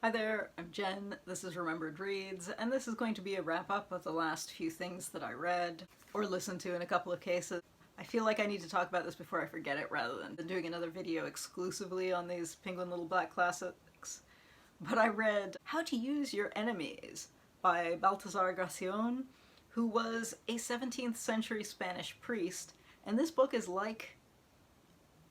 Hi there, I'm Jen, this is Remembered Reads, and this is going to be a wrap-up of the last few things that I read, or listened to in a couple of cases. I feel like I need to talk about this before I forget it rather than doing another video exclusively on these Penguin Little Black classics. But I read How to Use Your Enemies by Baltasar Gracián, who was a 17th century Spanish priest, and this book is like,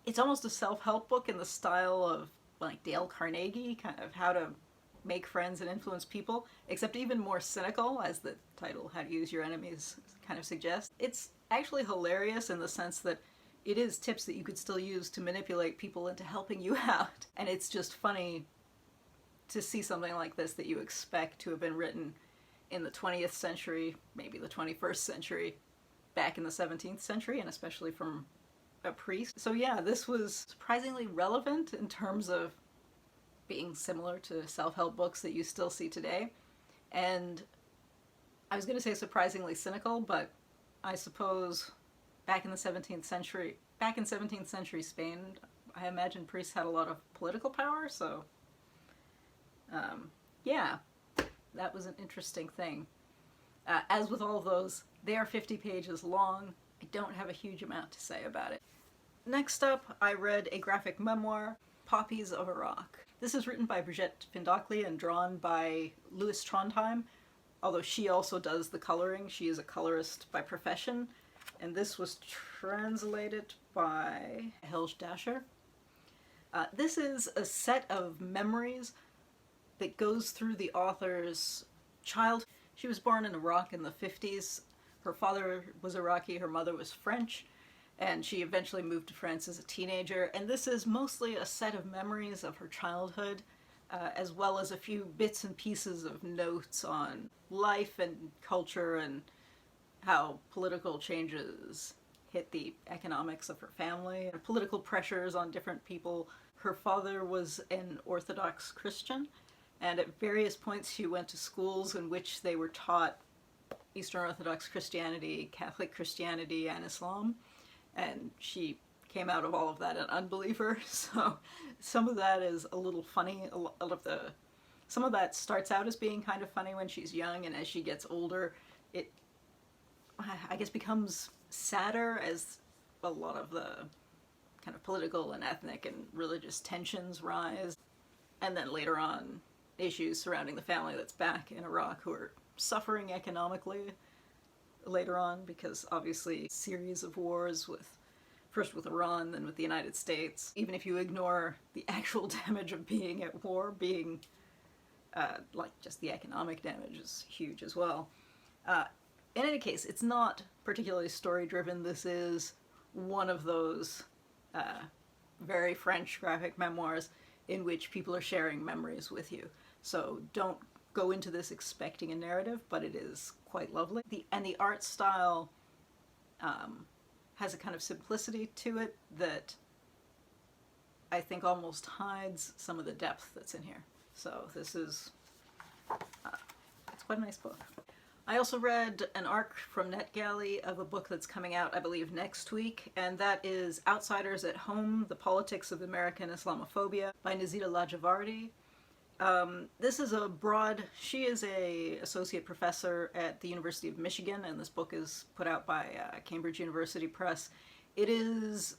it's almost a self-help book in the style of like Dale Carnegie, kind of how to make friends and influence people, except even more cynical, as the title, How to Use Your Enemies, kind of suggests. It's actually hilarious in the sense that it is tips that you could still use to manipulate people into helping you out. And it's just funny to see something like this that you expect to have been written in the 20th century, maybe the 21st century, back in the 17th century, and especially from a priest. So yeah, this was surprisingly relevant in terms of being similar to self-help books that you still see today. And I was going to say surprisingly cynical, but I suppose back in 17th century Spain, I imagine priests had a lot of political power, so yeah, that was an interesting thing. As with all of those, they are 50 pages long. I don't have a huge amount to say about it. Next up, I read a graphic memoir, Poppies of Iraq. This is written by Brigitte Findakly and drawn by Louis Trondheim, although she also does the coloring. She is a colorist by profession, and this was translated by Helge. This is a set of memories that goes through the author's childhood. She was born in Iraq in the 50s. Her father was Iraqi, her mother was French, and she eventually moved to France as a teenager. And this is mostly a set of memories of her childhood, as well as a few bits and pieces of notes on life and culture and how political changes hit the economics of her family, and political pressures on different people. Her father was an Orthodox Christian, and at various points she went to schools in which they were taught Eastern Orthodox Christianity, Catholic Christianity, and Islam, and she came out of all of that an unbeliever, so some of that is a little funny. Some of that starts out as being kind of funny when she's young, and as she gets older, it, I guess, becomes sadder as a lot of the kind of political and ethnic and religious tensions rise, and then later on, issues surrounding the family that's back in Iraq who are suffering economically later on, because obviously a series of wars, first with Iran, then with the United States. Even if you ignore the actual damage of being at war, being like just the economic damage is huge as well. In any case, it's not particularly story driven. This is one of those very French graphic memoirs in which people are sharing memories with you. So don't go into this expecting a narrative, but it is quite lovely. And the art style has a kind of simplicity to it that I think almost hides some of the depth that's in here. So this is, it's quite a nice book. I also read an arc from NetGalley of a book that's coming out, I believe, next week, and that is Outsiders at Home, The Politics of American Islamophobia by Nazita Lajevardi. This is a broad, she is a associate professor at the University of Michigan, and this book is put out by Cambridge University Press. It is,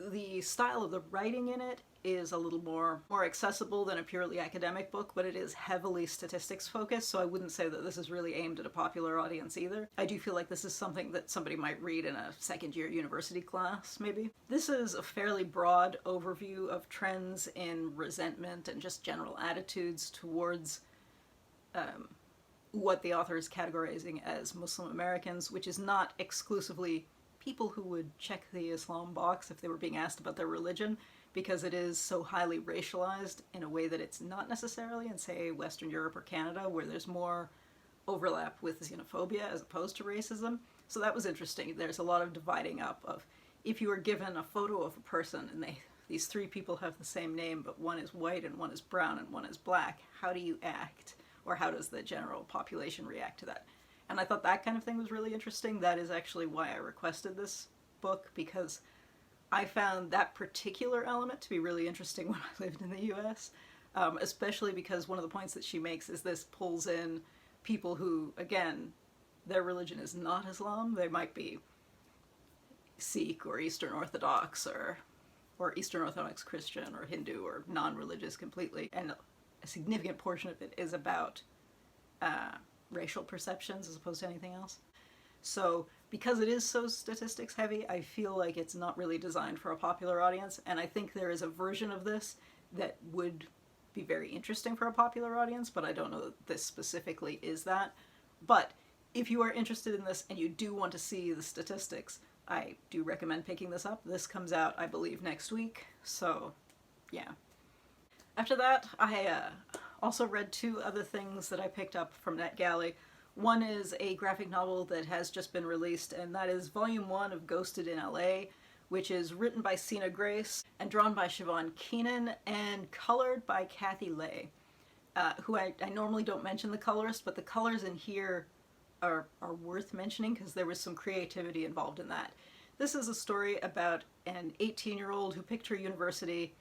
the style of the writing in it is a little more accessible than a purely academic book, but it is heavily statistics focused, so I wouldn't say that this is really aimed at a popular audience either. I do feel like this is something that somebody might read in a second-year university class, maybe. This is a fairly broad overview of trends in resentment and just general attitudes towards what the author is categorizing as Muslim Americans, which is not exclusively people who would check the Islam box if they were being asked about their religion, because it is so highly racialized in a way that it's not necessarily in, say, Western Europe or Canada, where there's more overlap with xenophobia as opposed to racism. So that was interesting. There's a lot of dividing up of, if you were given a photo of a person and these three people have the same name, but one is white and one is brown and one is black, how do you act? Or how does the general population react to that? And I thought that kind of thing was really interesting. That is actually why I requested this book, because I found that particular element to be really interesting when I lived in the US. especially because one of the points that she makes is this pulls in people who, again, their religion is not Islam. They might be Sikh or Eastern Orthodox or Eastern Orthodox Christian or Hindu or non-religious completely. And a significant portion of it is about racial perceptions as opposed to anything else. So because it is so statistics heavy, I feel like it's not really designed for a popular audience, and I think there is a version of this that would be very interesting for a popular audience, but I don't know that this specifically is that. But if you are interested in this and you do want to see the statistics, I do recommend picking this up. This comes out, I believe, next week, so yeah. After that, I also read two other things that I picked up from NetGalley. One is a graphic novel that has just been released, and that is Volume 1 of Ghosted in LA, which is written by Sina and drawn by Siobhan Keenan and colored by Cathy, who I normally don't mention the colorist, but the colors in here are worth mentioning because there was some creativity involved in that. This is a story about an 18-year-old who picked her university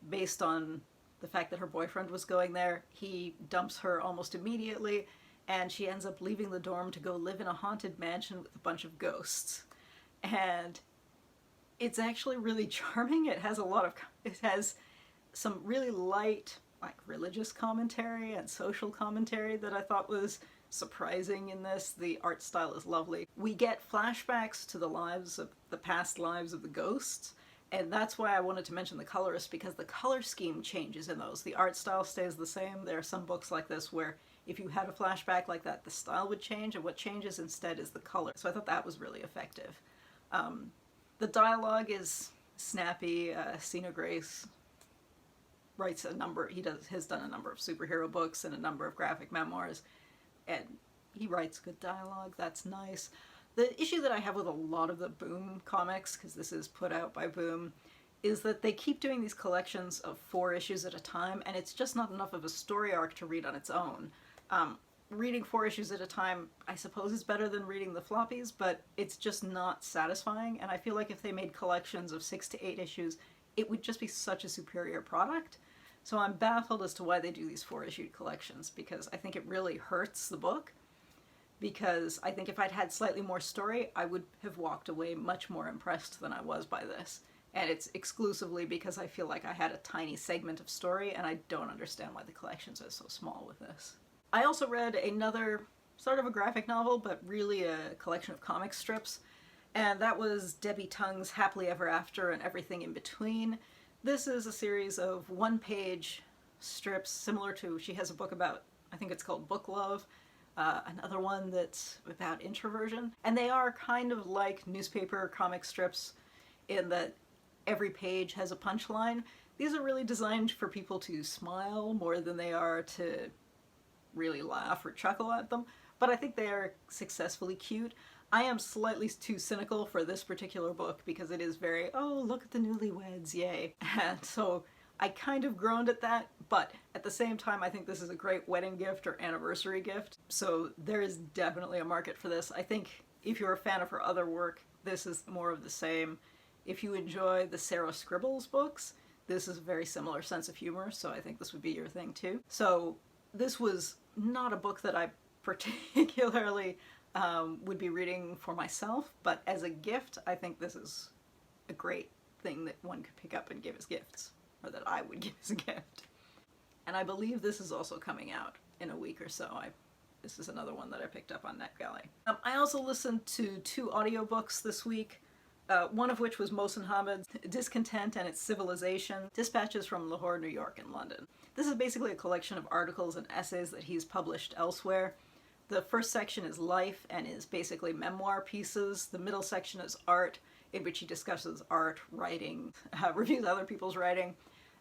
based on the fact that her boyfriend was going there. He dumps her almost immediately, and she ends up leaving the dorm to go live in a haunted mansion with a bunch of ghosts. And it's actually really charming. It has some really light, like, religious commentary and social commentary that I thought was surprising in this. The art style is lovely. We get flashbacks to the past lives of the ghosts, and that's why I wanted to mention the colorist, because the color scheme changes in those. The art style stays the same. There are some books like this where if you had a flashback like that, the style would change, and what changes instead is the color. So I thought that was really effective. The dialogue is snappy. Sina writes has done a number of superhero books and a number of graphic memoirs, and he writes good dialogue. That's nice. The issue that I have with a lot of the Boom comics, because this is put out by Boom, is that they keep doing these collections of 4 issues at a time, and it's just not enough of a story arc to read on its own. Reading 4 issues at a time, I suppose, is better than reading the floppies, but it's just not satisfying, and I feel like if they made collections of 6 to 8 issues, it would just be such a superior product. So I'm baffled as to why they do these 4-issue collections, because I think it really hurts the book, because I think if I'd had slightly more story, I would have walked away much more impressed than I was by this. And it's exclusively because I feel like I had a tiny segment of story, and I don't understand why the collections are so small with this. I also read another sort of a graphic novel, but really a collection of comic strips, and that was Debbie Tung's Happily Ever After and Everything in Between. This is a series of 1-page strips similar to, she has a book about, I think it's called Book Love, another one that's about introversion, and they are kind of like newspaper comic strips in that every page has a punchline. These are really designed for people to smile more than they are to really laugh or chuckle at them, but I think they are successfully cute. I am slightly too cynical for this particular book because it is very, oh, look at the newlyweds, yay. And so I kind of groaned at that, but at the same time I think this is a great wedding gift or anniversary gift, so there is definitely a market for this. I think if you're a fan of her other work, this is more of the same. If you enjoy the Sarah Scribbles books, this is a very similar sense of humor, so I think this would be your thing too. So this was not a book that I particularly would be reading for myself, but as a gift, I think this is a great thing that one could pick up and give as gifts, or that I would give as a gift. And I believe this is also coming out in a week or so. This is another one that I picked up on NetGalley. I also listened to 2 audiobooks this week, one of which was Mohsin Hamid's Discontent and Its Civilizations, Dispatches from Lahore, New York, and London. This is basically a collection of articles and essays that he's published elsewhere. The first section is life and is basically memoir pieces. The middle section is art, in which he discusses art, writing, reviews other people's writing.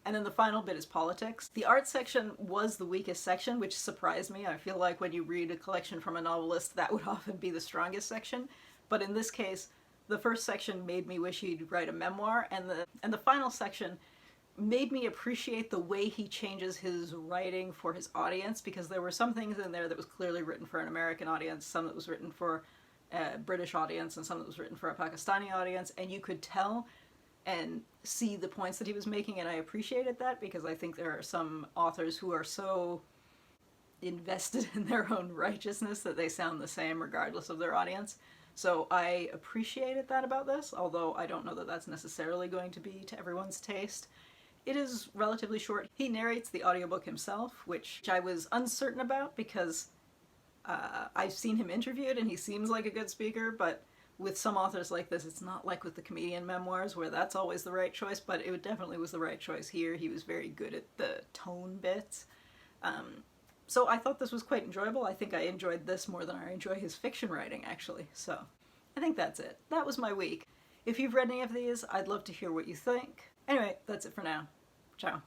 And then the final bit is politics. The art section was the weakest section, which surprised me. I feel like when you read a collection from a novelist, that would often be the strongest section. But in this case, the first section made me wish he'd write a memoir, and the final section made me appreciate the way he changes his writing for his audience, because there were some things in there that was clearly written for an American audience, some that was written for a British audience, and some that was written for a Pakistani audience, and you could tell and see the points that he was making, and I appreciated that because I think there are some authors who are so invested in their own righteousness that they sound the same regardless of their audience. So I appreciated that about this, although I don't know that that's necessarily going to be to everyone's taste. It is relatively short. He narrates the audiobook himself, which I was uncertain about because I've seen him interviewed and he seems like a good speaker, but with some authors like this, it's not like with the comedian memoirs where that's always the right choice, but it definitely was the right choice here. He was very good at the tone bits. So I thought this was quite enjoyable. I think I enjoyed this more than I enjoy his fiction writing, actually. So I think that's it. That was my week. If you've read any of these, I'd love to hear what you think. Anyway, that's it for now. Ciao.